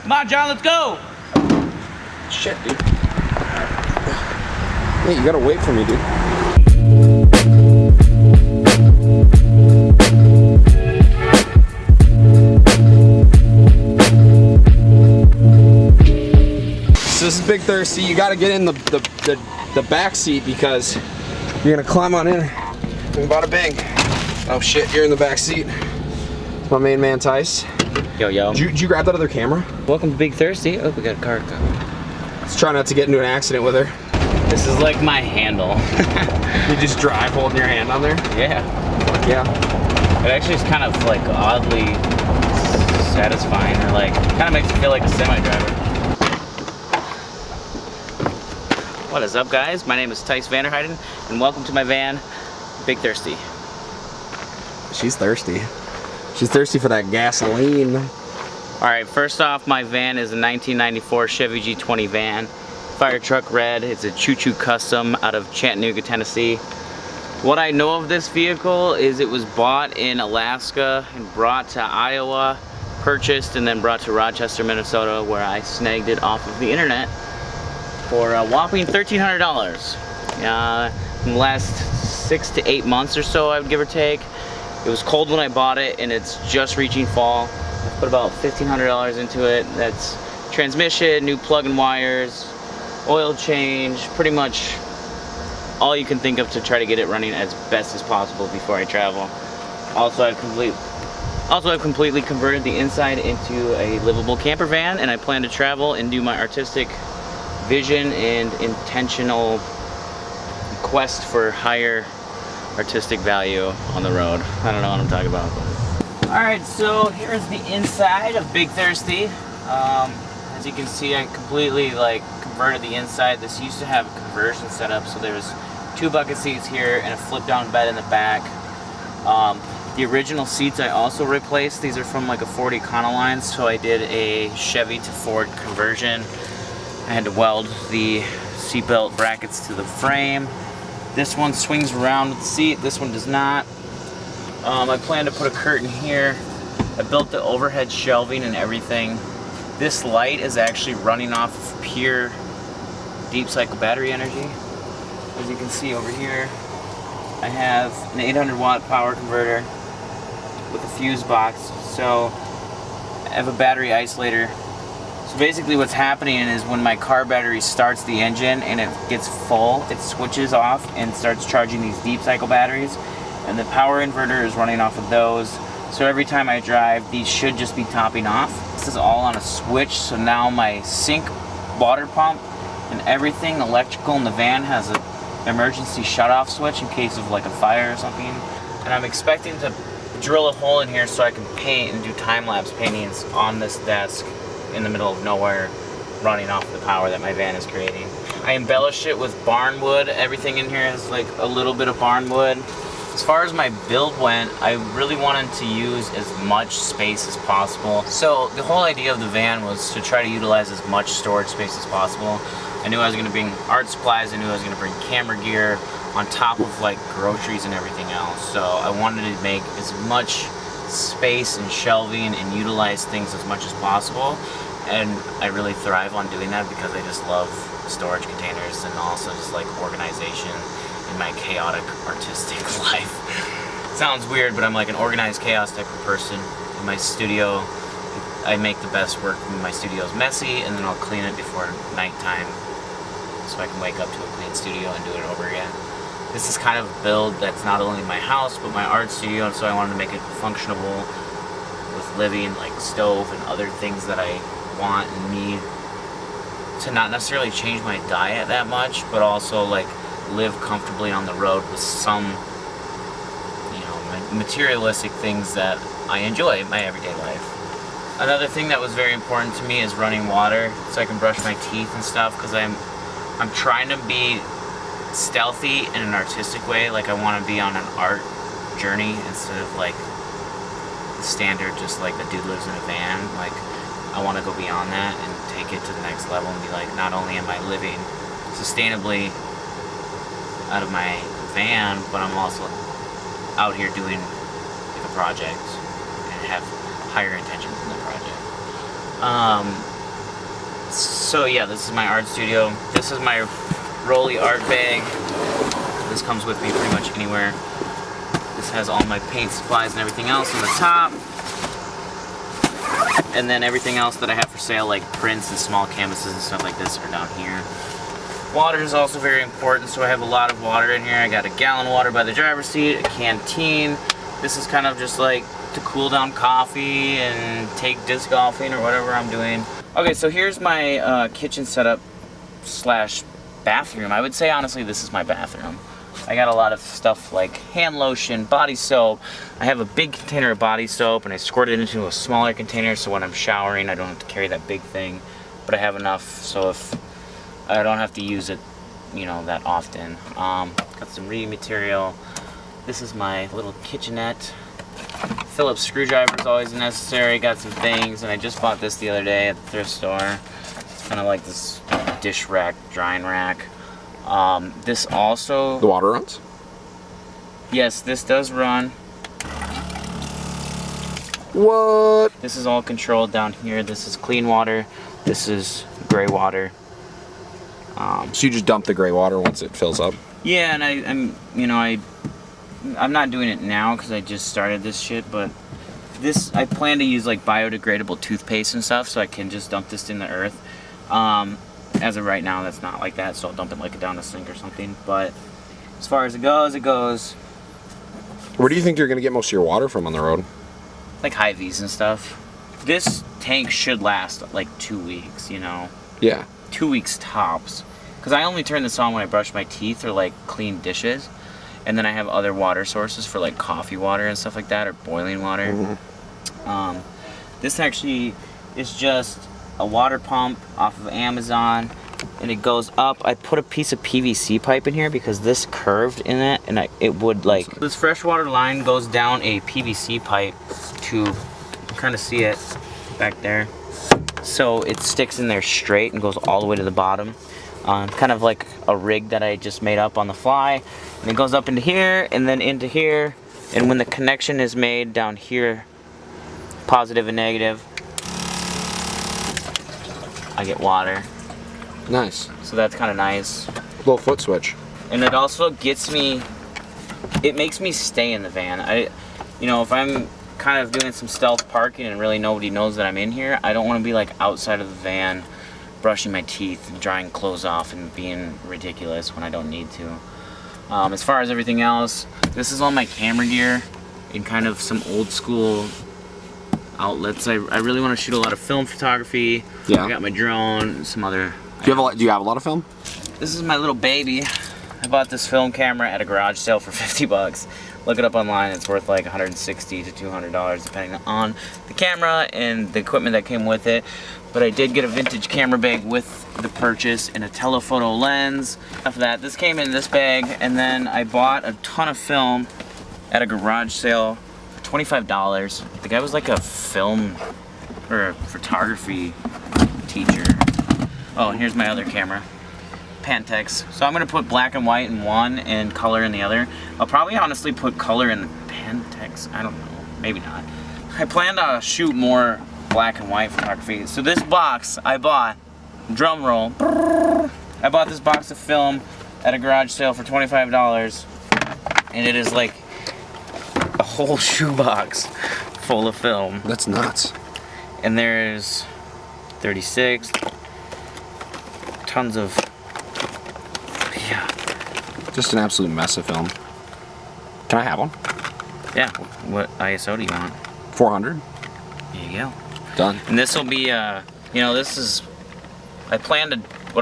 Come on, John, let's go. Shit, dude. Hey, you gotta wait for me, dude. So this is Big Thirsty. You gotta get in the back seat because you're gonna climb on in. And bada bing. Oh shit, you're in the back seat. It's my main man, Tice. Yo, yo. Did you grab that other camera? Welcome to Big Thirsty. Oh, we got a car coming. Let's try not to get into an accident with her. This is like my handle. You just drive holding your hand on there? Yeah. Fuck yeah. It actually is kind of like oddly satisfying, or like kind of makes you feel like a semi-driver. What is up, guys? My name is Tice Vanderheiden, and welcome to my van, Big Thirsty. She's thirsty. She's thirsty for that gasoline. Alright, first off, my van is a 1994 Chevy G20 van. Fire truck red. It's a choo-choo custom out of Chattanooga, Tennessee. What I know of this vehicle is it was bought in Alaska and brought to Iowa, purchased, and then brought to Rochester, Minnesota, where I snagged it off of the internet for a whopping $1,300. In the last 6 to 8 months or so, I would give or take. It was cold when I bought it, and it's just reaching fall. I put about $1,500 into it. That's transmission, new plug-in wires, oil change, pretty much all you can think of to try to get it running as best as possible before I travel. Also, I've completely converted the inside into a livable camper van, and I plan to travel and do my artistic vision and intentional quest for higher artistic value on the road. I don't know what I'm talking about. Alright, so here's the inside of Big Thirsty. As you can see, I completely converted the inside. This used to have a conversion setup, so there's 2 bucket seats here and a flip down bed in the back. The original seats I also replaced. These are from like a Ford Econoline, so I did a Chevy to Ford conversion. I had to weld the seatbelt brackets to the frame. This one swings around with the seat, this one does not. I plan to put a curtain here. I built the overhead shelving and everything. This light is actually running off of pure deep cycle battery energy. As you can see over here, I have an 800 watt power converter with a fuse box. So I have a battery isolator. So basically what's happening is when my car battery starts the engine and it gets full, it switches off and starts charging these deep cycle batteries, and the power inverter is running off of those. So every time I drive, these should just be topping off. This is all on a switch, so now my sink, water pump, and everything electrical in the van has an emergency shut-off switch in case of like a fire or something. And I'm expecting to drill a hole in here so I can paint and do time-lapse paintings on this desk in the middle of nowhere, running off the power that my van is creating. I embellished it with barn wood. Everything in here has like a little bit of barn wood. As far as my build went, I really wanted to use as much space as possible. So the whole idea of the van was to try to utilize as much storage space as possible. I knew I was going to bring art supplies, I knew I was going to bring camera gear on top of like groceries and everything else. So I wanted to make as much space and shelving and utilize things as much as possible, and I really thrive on doing that because I just love storage containers and also just like organization in my chaotic artistic life. Sounds weird, but I'm like an organized chaos type of person. In my studio, I make the best work when my studio is messy, and then I'll clean it before nighttime so I can wake up to a clean studio and do it over again. This is kind of a build that's not only my house, but my art studio, and so I wanted to make it functionable with living, like stove and other things that I want and need to not necessarily change my diet that much, but also like live comfortably on the road with some, you know, materialistic things that I enjoy in my everyday life. Another thing that was very important to me is running water so I can brush my teeth and stuff, because I'm trying to be stealthy in an artistic way. Like I want to be on an art journey instead of like the standard just like the dude lives in a van. Like I want to go beyond that and take it to the next level and be like, not only am I living sustainably out of my van, but I'm also out here doing like a project and have higher intentions in the project. So yeah, this is my art studio. This is my Rolly art bag. This comes with me pretty much anywhere. This has all my paint supplies and everything else on the top. And then everything else that I have for sale, like prints and small canvases and stuff like this, are down here. Water is also very important, so I have a lot of water in here. I got a gallon water by the driver's seat, a canteen. This is kind of just like to cool down coffee and take disc golfing or whatever I'm doing. Okay, so here's my kitchen setup slash bathroom. I would say honestly this is my bathroom. I got a lot of stuff like hand lotion, body soap. I have a big container of body soap and I squirt it into a smaller container so when I'm showering I don't have to carry that big thing. But I have enough so if I don't have to use it, you know, that often. Got some reading material. This is my little kitchenette. Phillips screwdriver is always necessary. Got some things, and I just bought this the other day at the thrift store. It's kind of like this dish rack, drying rack. This also... The water runs? Yes, this does run. What? This is all controlled down here. This is clean water. This is gray water. So you just dump the gray water once it fills up? Yeah, and I'm not doing it now because I just started this shit, but I plan to use like biodegradable toothpaste and stuff, so I can just dump this in the earth. As of right now, that's not like that, so I'll dump it like down the sink or something. But as far as it goes, it goes. Where do you think you're gonna get most of your water from on the road? Like Hy-Vees and stuff. This tank should last like 2 weeks, you know? Yeah. 2 weeks tops. Because I only turn this on when I brush my teeth or like clean dishes. And then I have other water sources for like coffee water and stuff like that, or boiling water. Mm-hmm. This actually is just a water pump off of Amazon, and it goes up. I put a piece of PVC pipe in here because this curved in it, and it would like... This freshwater line goes down a PVC pipe to kind of see it back there. So it sticks in there straight and goes all the way to the bottom. Kind of like a rig that I just made up on the fly. And it goes up into here and then into here. And when the connection is made down here, positive and negative, I get water. Nice. So that's kind of nice. Little foot switch. And it also gets me, it makes me stay in the van. You know, if I'm kind of doing some stealth parking and really nobody knows that I'm in here, I don't want to be like outside of the van brushing my teeth and drying clothes off and being ridiculous when I don't need to. As far as everything else, this is all my camera gear in kind of some old school outlets. I really want to shoot a lot of film photography. Yeah. I got my drone, some other... Do you have a lot of film? This is my little baby. I bought this film camera at a garage sale for 50 bucks. Look it up online, it's worth like $160 to $200 depending on the camera and the equipment that came with it. But I did get a vintage camera bag with the purchase and a telephoto lens. After that, this came in this bag, and then I bought a ton of film at a garage sale for $25. The guy was like a film or a photography teacher. Oh, and here's my other camera. Pentax. So I'm gonna put black and white in one and color in the other. I'll probably honestly put color in the Pentax. I don't know, maybe not. I plan to shoot more black and white photography. So this box I bought, drum roll, I bought this box of film at a garage sale for $25, and it is like a whole shoebox full of film. That's nuts. And there's 36 tons of, yeah. Just an absolute mess of film. Can I have one? Yeah. What ISO do you want? 400. There you go. Done. And this will be, you know, this is, what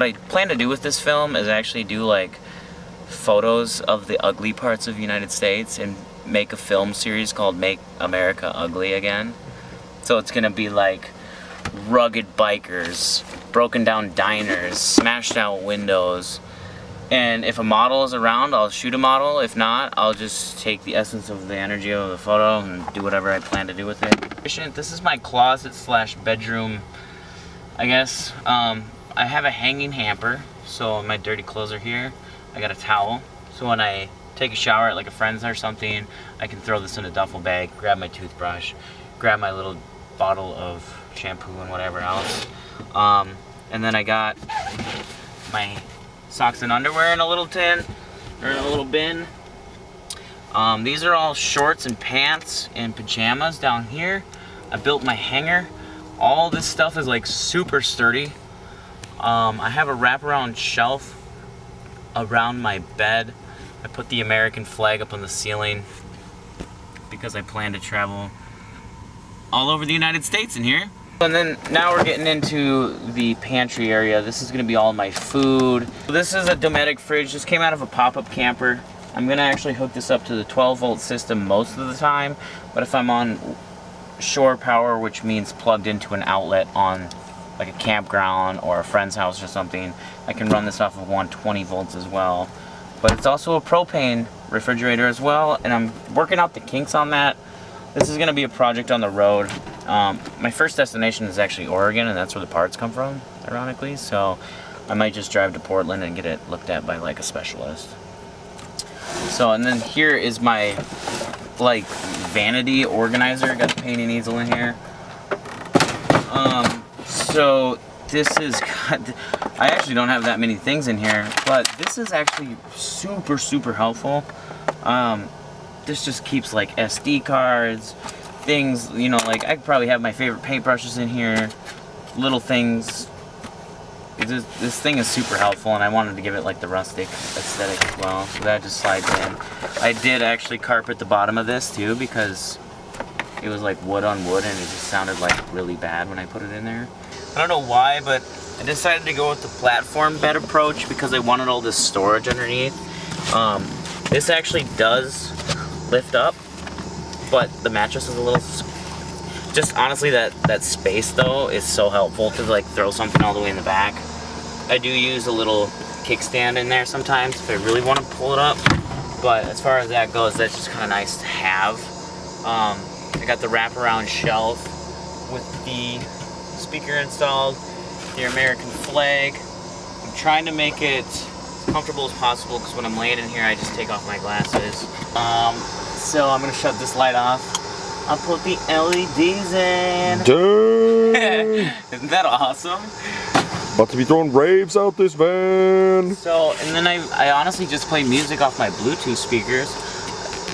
I plan to do with this film is actually do like photos of the ugly parts of the United States and make a film series called Make America Ugly Again. So it's gonna be like rugged bikers, broken down diners, smashed out windows. And if a model is around, I'll shoot a model. If not, I'll just take the essence of the energy of the photo and do whatever I plan to do with it. This is my closet slash bedroom, I guess. I have a hanging hamper, so my dirty clothes are here. I got a towel, so when I take a shower at like a friend's or something, I can throw this in a duffel bag, grab my toothbrush, grab my little bottle of shampoo and whatever else. And then I got my socks and underwear in a little tin, or in a little bin. These are all shorts and pants and pajamas down here. I built my hanger. All this stuff is like super sturdy. I have a wraparound shelf around my bed. I put the American flag up on the ceiling because I plan to travel all over the United States in here. And then now we're getting into the pantry area. This is gonna be all my food. This is a Dometic fridge. This came out of a pop-up camper. I'm gonna actually hook this up to the 12-volt system most of the time, but if I'm on shore power, which means plugged into an outlet on like a campground or a friend's house or something, I can run this off of 120 volts as well. But it's also a propane refrigerator as well, and I'm working out the kinks on that. This is gonna be a project on the road. My first destination is actually Oregon, and that's where the parts come from, ironically, so I might just drive to Portland and get it looked at by like a specialist. So, and then here is my like Vanity Organizer. Got the painting easel in here. So this is, I actually don't have that many things in here, but this is actually super helpful. This just keeps like SD cards, things, you know, like I could probably have my favorite paintbrushes in here, little things. This thing is super helpful, and I wanted to give it like the rustic aesthetic as well, so that just slides in. I did actually carpet the bottom of this too, because it was like wood on wood and it just sounded like really bad when I put it in there. I don't know why, but I decided to go with the platform bed approach because I wanted all this storage underneath. This actually does lift up, but the mattress is a little, just honestly that space though is so helpful to like throw something all the way in the back. I do use a little kickstand in there sometimes if I really want to pull it up, but as far as that goes, that's just kind of nice to have. I got the wraparound shelf with the speaker installed, the American flag. I'm trying to make it as comfortable as possible because when I'm laying in here I just take off my glasses. So I'm going to shut this light off. I'll put the LEDs in. Dang! Isn't that awesome? About to be throwing raves out this van. So, and then I honestly just play music off my Bluetooth speakers.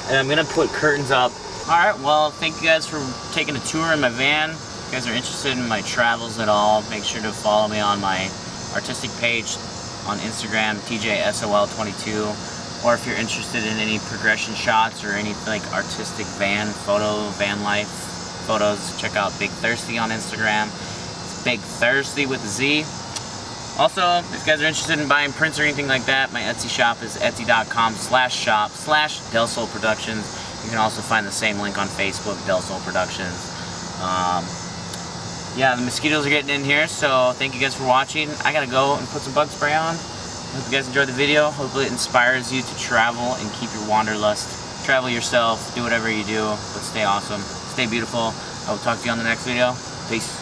And I'm going to put curtains up. Alright, well, thank you guys for taking a tour in my van. If you guys are interested in my travels at all, make sure to follow me on my artistic page on Instagram, TJSOL22. Or if you're interested in any progression shots or any like artistic van life photos, check out Big Thirsty on Instagram. It's Big Thirsty with a Z. Also, if you guys are interested in buying prints or anything like that, my Etsy shop is etsy.com/shop/Dailydelsol Productions. You can also find the same link on Facebook, Dailydelsol Productions. Yeah, the mosquitoes are getting in here, so thank you guys for watching. I gotta go and put some bug spray on. Hope you guys enjoyed the video. Hopefully it inspires you to travel and keep your wanderlust. Travel yourself, do whatever you do, but stay awesome, stay beautiful. I will talk to you on the next video. Peace.